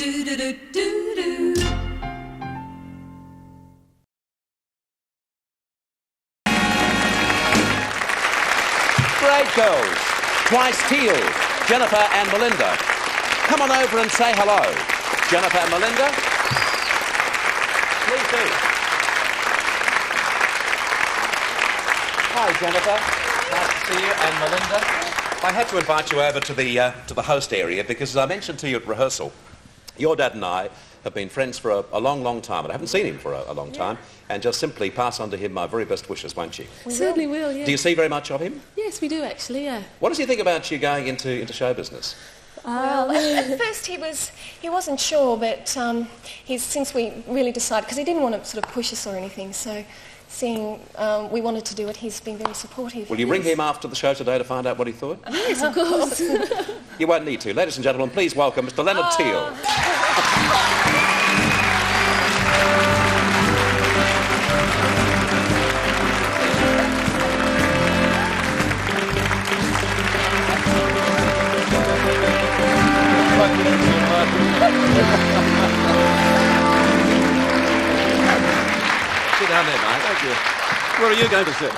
Great girls. Twice Teale, Jennifer and Melinda. Come on over and say hello. Jennifer and Melinda. Please do. Hi, Jennifer. Nice to see you, and Melinda. I had to invite you over to the host area because, as I mentioned to you at rehearsal, your dad and I have been friends for a long, long time, and I haven't seen him for a long time, and just simply pass on to him my very best wishes, won't you? We certainly will, yeah. Do you see very much of him? Yes, we do, actually, yeah. What does he think about you going into show business? Well, at first he wasn't sure, but since we really decided, because he didn't want to sort of push us or anything, so seeing we wanted to do it, he's been very supportive. Will you ring him after the show today to find out what he thought? Yes, of course. You won't need to. Ladies and gentlemen, please welcome Mr. Leonard Teale. Sit down there, mate. Thank you. Where are you going to sit?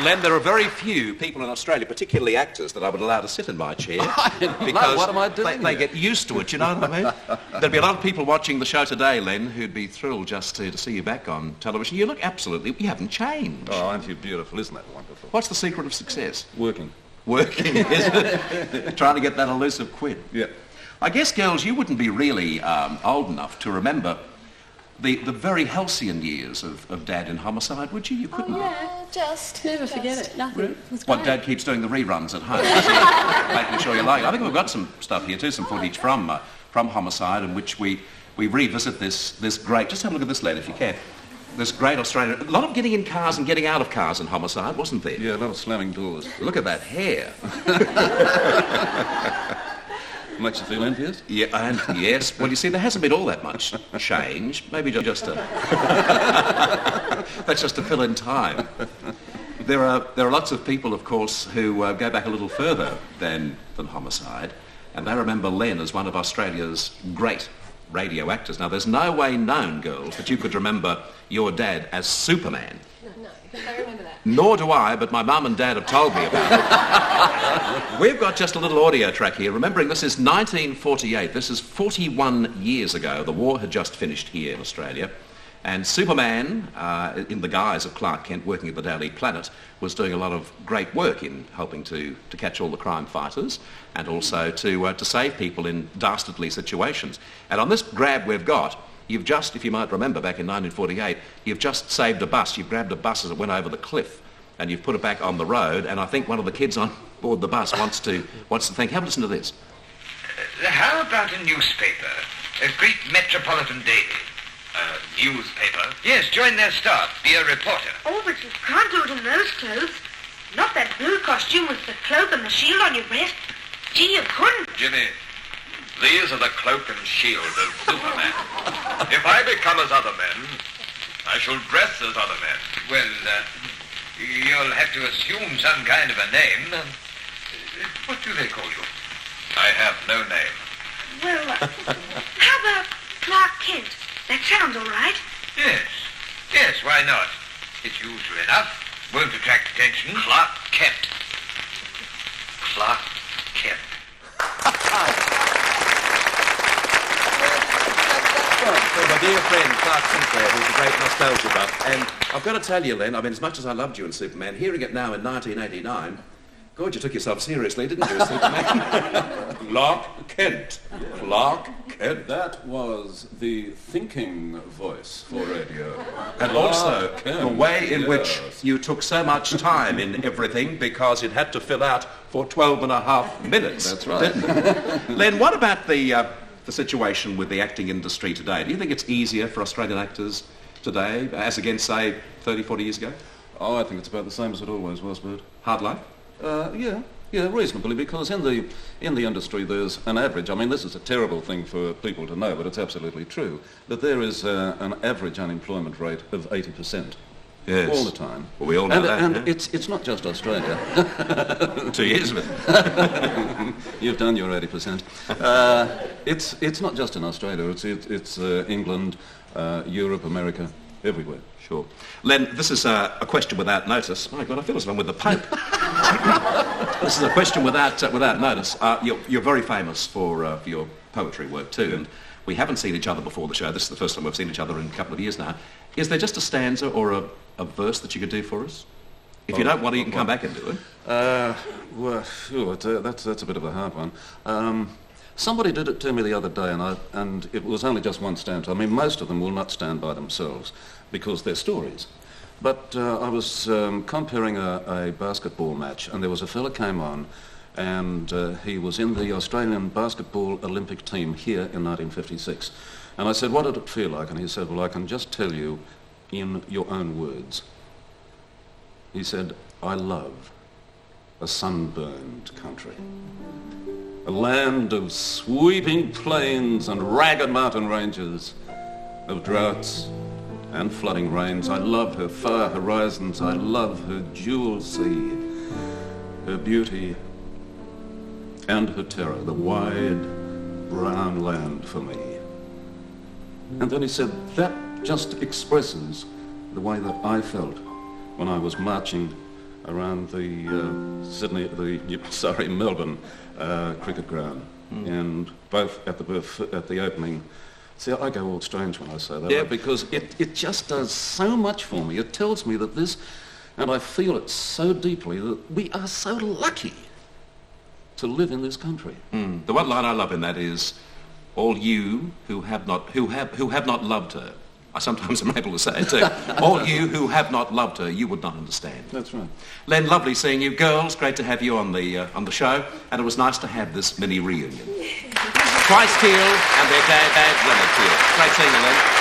Len, there are very few people in Australia, particularly actors, that I would allow to sit in my chair. Because what am I doing they get used to it, you know what I mean? There'd be a lot of people watching the show today, Len, who'd be thrilled just to see you back on television. You look absolutely... You haven't changed. Oh, aren't you beautiful? Isn't that wonderful? What's the secret of success? Working. Working, is it? Trying to get that elusive quid. Yeah. I guess, girls, you wouldn't be really old enough to remember the very halcyon years of Dad in Homicide, would you? You couldn't. Yeah, just. Never forget it. Nothing. It was What, great. Dad keeps doing the reruns at home, making sure you like it. I think we've got some stuff here too, some footage from Homicide, in which we revisit this great... Just have a look at this, Len, if you can. This great Australian... A lot of getting in cars and getting out of cars in Homicide, wasn't there? Yeah, a lot of slamming doors. Look at that hair. Makes you feel envious? Yeah, and yes. Well, you see, there hasn't been all that much change. Maybe just a... That's just to fill in time. There are lots of people, of course, who go back a little further than Homicide, and they remember Len as one of Australia's great radio actors. Now, there's no way known, girls, that you could remember your dad as Superman. No, I remember that. Nor do I, but my mum and dad have told me about it. We've got just a little audio track here. Remembering this is 1948. This is 41 years ago. The war had just finished here in Australia. And Superman, in the guise of Clark Kent working at the Daily Planet, was doing a lot of great work in helping to catch all the crime fighters and also to save people in dastardly situations. And on this grab we've got, you've just, if you might remember, back in 1948, you've just saved a bus. You've grabbed a bus as it went over the cliff, and you've put it back on the road. And I think one of the kids on board the bus wants to think. Have a listen to this. How about a newspaper? A great metropolitan daily. A newspaper? Yes, join their staff. Be a reporter. Oh, but you can't do it in those clothes. Not that blue costume with the cloak and the shield on your breast. Gee, you couldn't. Jimmy, these are the cloak and shield of Superman. If I become as other men, I shall dress as other men. Well, you'll have to assume some kind of a name. What do they call you? I have no name. Well, how about Clark Kent? That sounds all right. Yes, why not? It's usual enough. Won't attract attention. Clark Kent. Clark Kent. So my dear friend Clark Kent there, who's a great nostalgia buff. And I've got to tell you, Len, I mean, as much as I loved you in Superman, hearing it now in 1989, God, you took yourself seriously, didn't you, Superman? Clark Kent. Clark Kent. That was the thinking voice for radio. And also, Kent, the way in which yes. you took so much time in everything because it had to fill out for 12 and a half minutes. That's right. Didn't it? Len, what about the situation with the acting industry today? Do you think it's easier for Australian actors today as against, say, 30, 40 years ago? Oh, I think it's about the same as it always was, Bert. Hard life? Yeah, reasonably, because in the industry there's an average. I mean, this is a terrible thing for people to know, but it's absolutely true, that there is an average unemployment rate of 80%. Yes. all the time. Well, we all know that. And yeah? it's not just Australia. 2 years of it. You've done your 80%. It's not just in Australia. It's England, Europe, America, everywhere. Sure. Len, this is a question without notice. My God, I feel as if I'm with the Pope. This is a question without notice. You're very famous for your poetry work too, and we haven't seen each other before the show. This is the first time we've seen each other in a couple of years now. Is there just a stanza or a verse that you could do for us? If you don't want to, you can come back and do it. Well, sure, that's a bit of a hard one. Somebody did it to me the other day, and it was only just one stanza. I mean, most of them will not stand by themselves because they're stories. But I was comparing a basketball match, and there was a fella came on, and he was in the Australian basketball Olympic team here in 1956. And I said, what did it feel like? And he said, well, I can just tell you in your own words. He said, I love a sunburned country, a land of sweeping plains and ragged mountain ranges, of droughts and flooding rains. I love her far horizons. I love her jewel sea, her beauty and her terror, the wide brown land for me. And then he said, that just expresses the way that I felt when I was marching around the Melbourne cricket ground, and both at the opening. See, I go all strange when I say that, yeah. Because it just does so much for me. It tells me that this, and I feel it so deeply, that we are so lucky to live in this country. The one line I love in that is, all you who have not loved her. I sometimes am able to say it too. All you who have not loved her, you would not understand. That's right. Len, lovely seeing you. Girls, great to have you on the show, and it was nice to have this mini reunion. Bryce Teale and their dad, Leonard Teale. Great seeing you, Len.